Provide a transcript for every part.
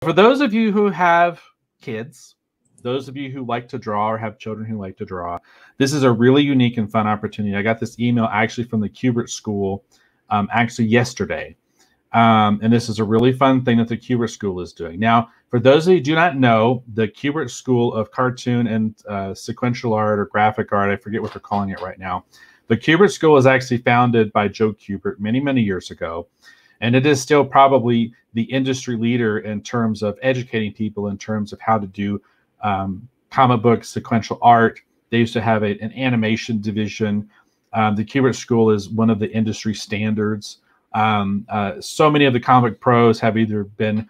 for those of you who have kids, those of you who like to draw or have children who like to draw, this is a really unique and fun opportunity. I got this email actually from the Kubert School actually yesterday. And this is a really fun thing that the Kubert School is doing. Now, for those of you who do not know, the Kubert School of Cartoon and Sequential Art or Graphic Art, I forget what they're calling it right now. The Kubert School was actually founded by Joe Kubert many, many years ago. And it is still probably the industry leader in terms of educating people in terms of how to do comic book sequential art. They used to have an animation division. The Kubert School is one of the industry standards. So many of the comic pros have either been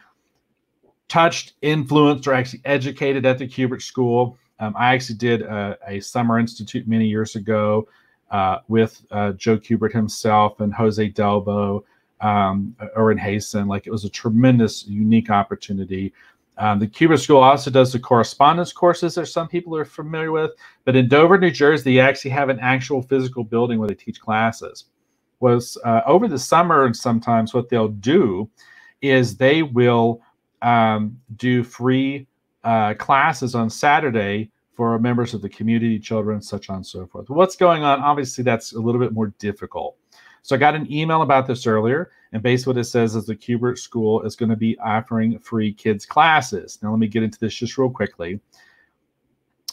touched, influenced, or actually educated at the Kubert School. I actually did a summer institute many years ago with Joe Kubert himself and Jose Delbo, Erwin Hasen. Like, it was a tremendous, unique opportunity. The Kubert School also does the correspondence courses that some people are familiar with. But in Dover, New Jersey, they actually have an actual physical building where they teach classes. Over the summer, and sometimes what they'll do is they will do free classes on Saturday for members of the community, children, such on and so forth. What's going on? Obviously, that's a little bit more difficult. So I got an email about this earlier, and basically what it says is the Kubert School is going to be offering free kids classes. Now, let me get into this just real quickly.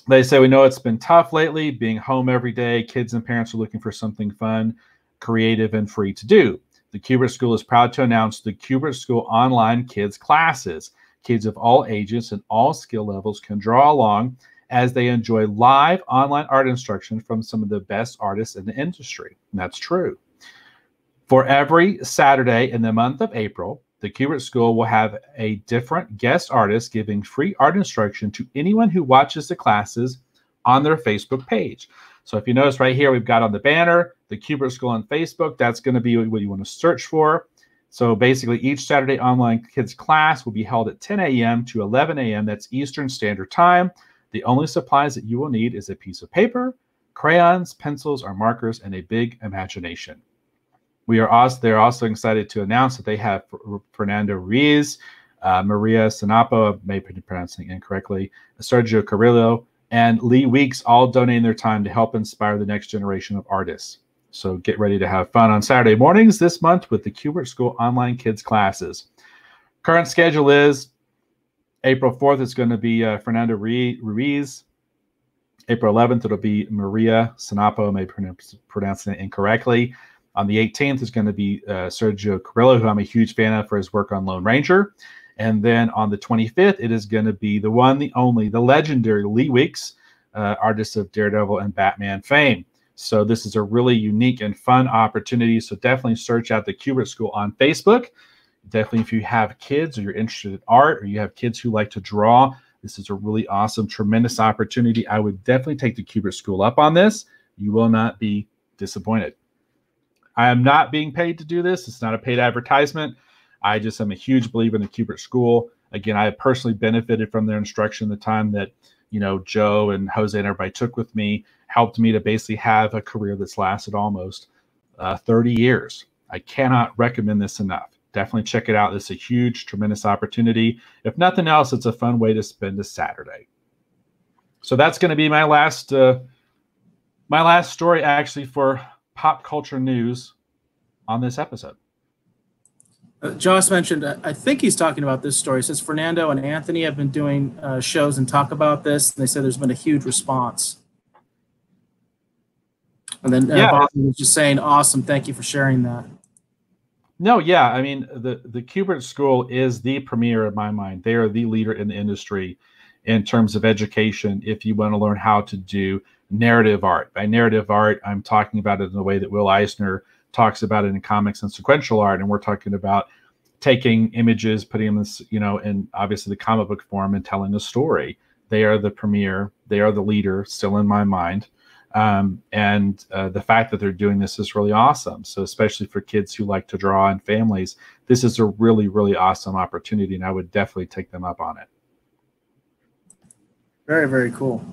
They say, we know it's been tough lately, being home every day. Kids and parents are looking for something fun, creative, and free to do. The Kubert School is proud to announce the Kubert School online kids classes. Kids of all ages and all skill levels can draw along as they enjoy live online art instruction from some of the best artists in the industry. And that's true. For every Saturday in the month of April, the Kubert School will have a different guest artist giving free art instruction to anyone who watches the classes on their Facebook page. So if you notice right here, we've got on the banner, the Kubert School on Facebook. That's going to be what you want to search for. So basically, each Saturday online kids class will be held at 10 a.m. to 11 a.m. That's Eastern Standard Time. The only supplies that you will need is a piece of paper, crayons, pencils, or markers, and a big imagination. They're also excited to announce that they have Fernando Ruiz, Maria Sinapo, I may be pronouncing it incorrectly, Sergio Carrillo, and Lee Weeks all donating their time to help inspire the next generation of artists. So get ready to have fun on Saturday mornings this month with the Kubert School online kids classes. Current schedule is April 4th, it's going to be Fernando Ruiz. April 11th, it'll be Maria Sinapo, I may be pronouncing it incorrectly. On the 18th is going to be Sergio Carrillo, who I'm a huge fan of for his work on Lone Ranger. And then on the 25th, it is going to be the one, the only, the legendary Lee Weeks, artist of Daredevil and Batman fame. So this is a really unique and fun opportunity. So definitely search out the Kubert School on Facebook. Definitely, if you have kids or you're interested in art or you have kids who like to draw, this is a really awesome, tremendous opportunity. I would definitely take the Kubert School up on this. You will not be disappointed. I am not being paid to do this. It's not a paid advertisement. I just am a huge believer in the Kubert School. Again, I have personally benefited from their instruction. The time that, you know, Joe and Jose and everybody took with me helped me to basically have a career that's lasted almost 30 years. I cannot recommend this enough. Definitely check it out. It's a huge, tremendous opportunity. If nothing else, it's a fun way to spend a Saturday. So that's going to be my last story actually for pop culture news on this episode. Joss mentioned, I think he's talking about this story. It says Fernando and Anthony have been doing shows and talk about this. And they said there's been a huge response. And then Bob was just saying, awesome, thank you for sharing that. No, yeah, I mean, the Kubert School is the premier in my mind. They are the leader in the industry in terms of education if you want to learn how to do narrative art. By narrative art, I'm talking about it in the way that Will Eisner talks about it in comics and sequential art, and we're talking about taking images, putting them, you know, in obviously the comic book form and telling a story. They are the premier. They are the leader, still in my mind. The fact that they're doing this is really awesome. So especially for kids who like to draw and families, this is a really, really awesome opportunity, and I would definitely take them up on it. Very, very cool.